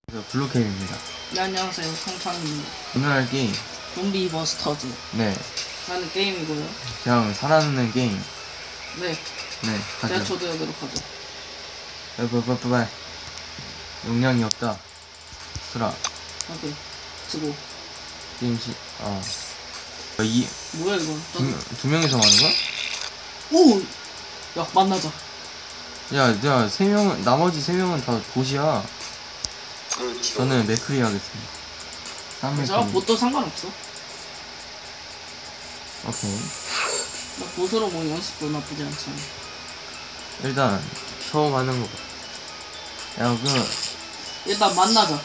블루캠입니다. 네, 안녕하세요. 팡팡입니다. 오늘 할 게임 좀비 버스터즈 네 라는 게임이고요. 그냥 살아남는 게임. 네, 네 제가 하죠. 초대하도록 하죠. 빨빨빨빨 용량이 없다. 수라 오케이, 수고. 게임 이 뭐야 이거? 두 명이서 하는 거야? 오! 야, 만나자. 야, 세 명은 나머지 세 명은 다 보시야. 저는 맥크리 하겠습니다. 제가 보도 상관없어. 오케이. 나 보스로 뭐 연습도 나쁘지 않잖아. 일단 처음 하는 거. 야, 일단 만나자.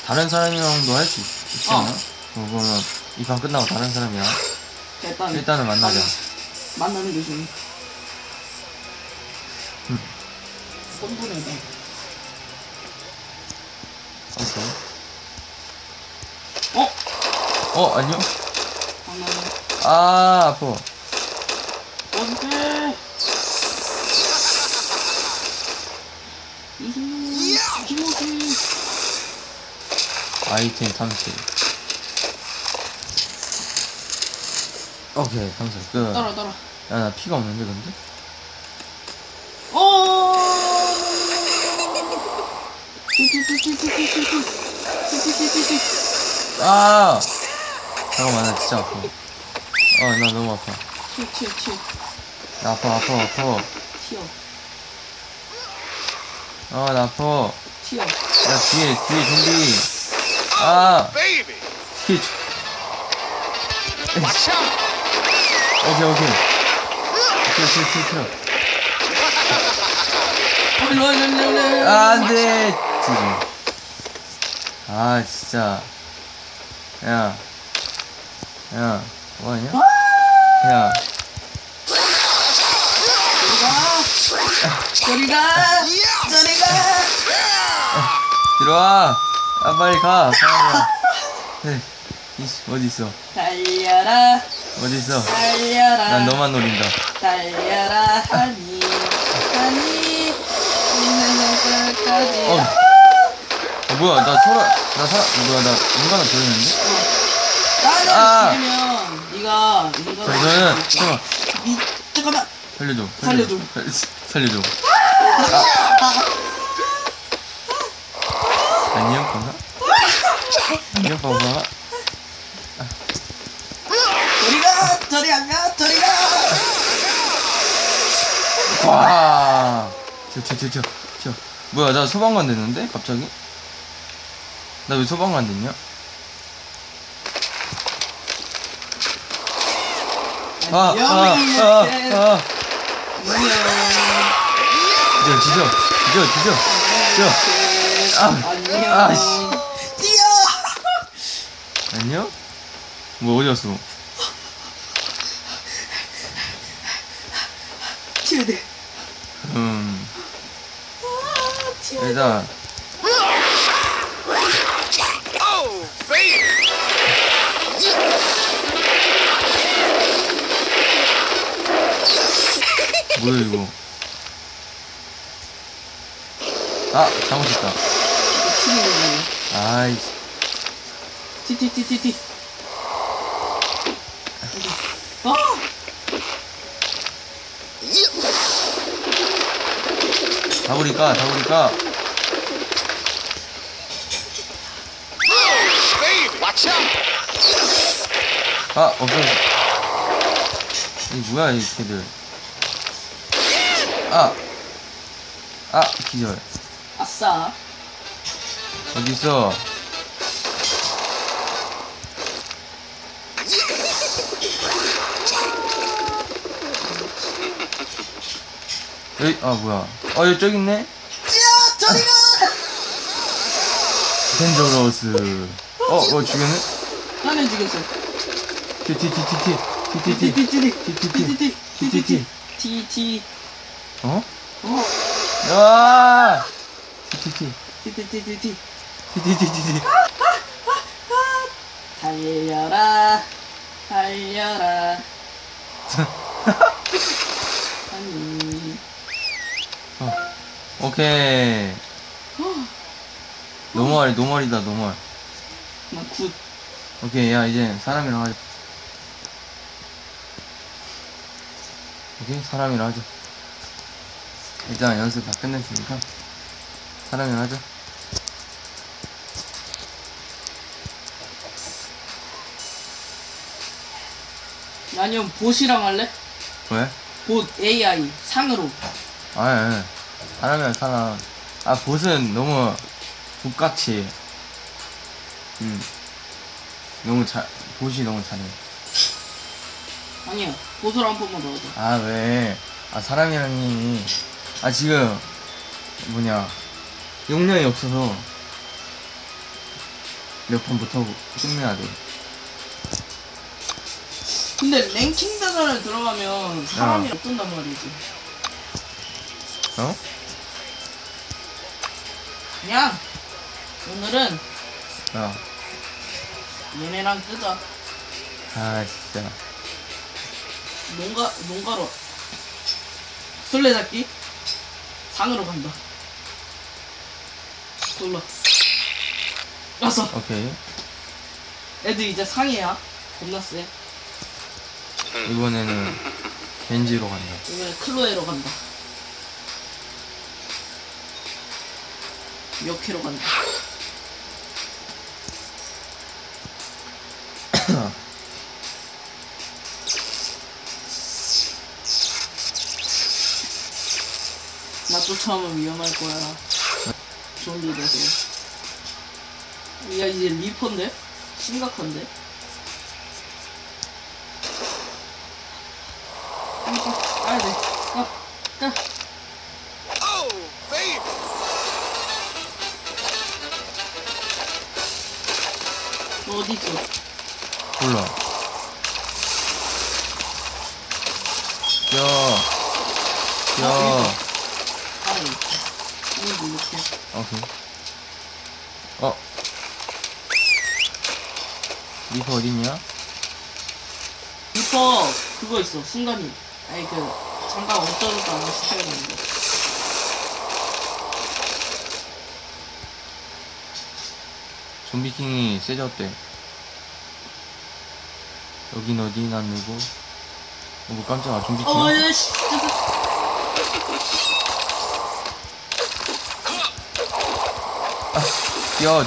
다른 사람이랑도 할 수 있지 않아? 어. 그러면 이 판 끝나고 다른 사람이랑 일단은 만나자. 만나는 게 중요해. 뻔뻔하다. 오케이. 안녕? 만나는. 아파. 어떡해. 이승우. 아이템 탐색. 오케이, 탐색 끝. 따라. 야, 나 피가 없는데 근데? 아! 잠깐만, 나 진짜 아파. 나 너무 아파. 튀어. 나 아파. 튀어. 나 아파. 튀어. 야, 뒤에 좀비. 뒤에 오케이. 튀어. 안 돼! 진짜. 야, 뭐하냐? 야. 저리가! 들어와! 빨리 가! 네. 어딨어? 달려라! 난 너만 노린다. 달려라 하니 있는 끝까지. 뭐야, 나 인간을 보였는데? 나는 죽이면 네가 잠깐만. 잠깐만. 살려줘. 안녕, 건가? 안녕, 건가? 저리 안 가. 와! 튀어. 뭐야, 나 소방관 됐는데? 갑자기? 나 왜 소방관 됐냐? 안녕. 뛰어. 안녕? 뭐 어디였어? 튀어야 돼. 일단 뭐야 이거? 잘못했다. 아이씨. 티. 다구리까. 없어졌어. 이 뭐야 이 걔들. 기절. 아싸. 어딨어? 여기 뭐야? 여기 저기 있네. 저리가. 덴저러스. 죽였네? 나는 죽였어. 티. 달려라. 아니. 오케이. 노멀이다, 노멀. 나 굿. 오케이, 야, 이제 사람이랑 하자. 오케이, 사람이랑 하자. 일단 연습 다 끝냈으니까 사람이랑 하자. 아니면 보시랑 할래? 왜? 봇 AI 상으로. 아니, 사람이랑 사람. 아, 보스는 너무 북같이. 너무 보시 너무 잘해. 아니야, 보스로 한 번만 더 하자. 아, 왜? 아, 사람이랑이. 아, 지금, 용량이 없어서 몇 판 못하고 끝내야 돼. 근데 랭킹 대전을 들어가면 사람이 어떤단 말이지. 어? 그냥 오늘은 야, 얘네랑 뜨자. 아, 진짜. 농가로 술래잡기 상으로 간다. 골라. 가서 오케이. 애들 이제 상이야. 겁나 세. 이번에는 겐지로 간다. 이번에 클로에로 간다. 역회로 간다. 나 쫓아오면 위험할 거야. 좀비 돼서. 야, 이제 리퍼인데? 심각한데? 가야 돼. 가. 너 어디 있어? 몰라. 아니, 이거 이렇게. 오케이. 리퍼 어딨냐? 리퍼 그거 있어. 순간이. 아니 잠깐 엎어졌다가 시작해보는 거. 좀비킹이 세졌대. 여긴 어디? 난 누구? 뭐 깜짝아, 좀비킹. 야, 씨.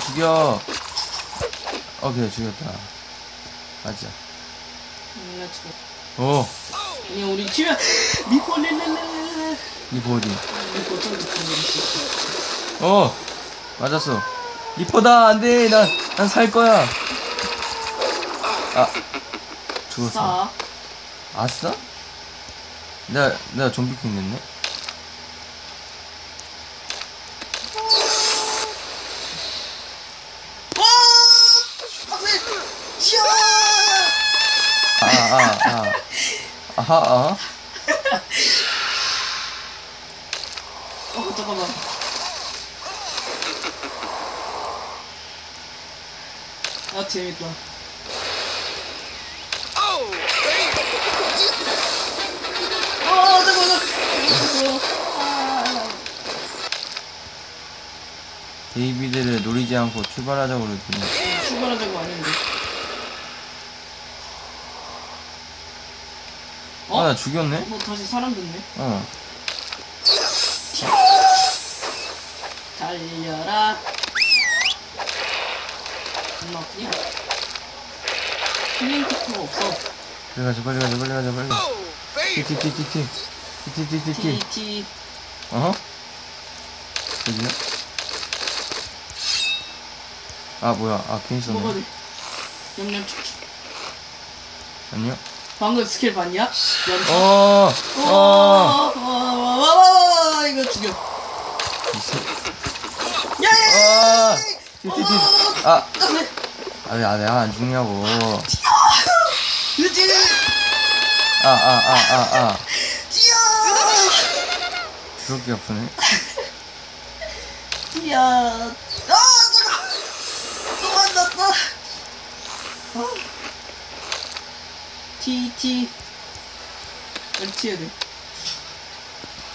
죽여. 오케이, 죽였다. 맞아. 오, 아니 우리 팀에 리퍼 렐렐렐렐. 리퍼 어디? 리퍼 좀 리퍼. 맞았어. 리퍼다. 안돼. 난 살 거야. 아, 죽었어. 싸. 아싸? 내가 좀비킹 됐네. 아하. 잠깐만. 아, 재밌다. 잠깐만. 데이비드를 노리지 않고 출발하자고 그랬더니 출발하자고 아닌데. 나 죽였네? 뭐 다시 사람 됐네. 달려라. 엄마 그냥 힐링 키트가 없어. 빨리 가자. 티. 티. 여기야? 아, 뭐야. 괜히 썼네. 먹어야 돼. 냠냠. 아니요? 방금 스킬 봤냐? 연타. 와, 이거 죽여. 야! 티. 왜 안 죽냐고. 유지! 뛰어! 그렇게 아프네. 뛰어! 잠깐! 또 만났다! T. 빨리 튀어야 돼.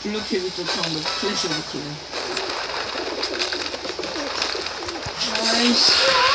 블루캡이 쫓아온다. 플래시 오브 킬. 아니, 씨발.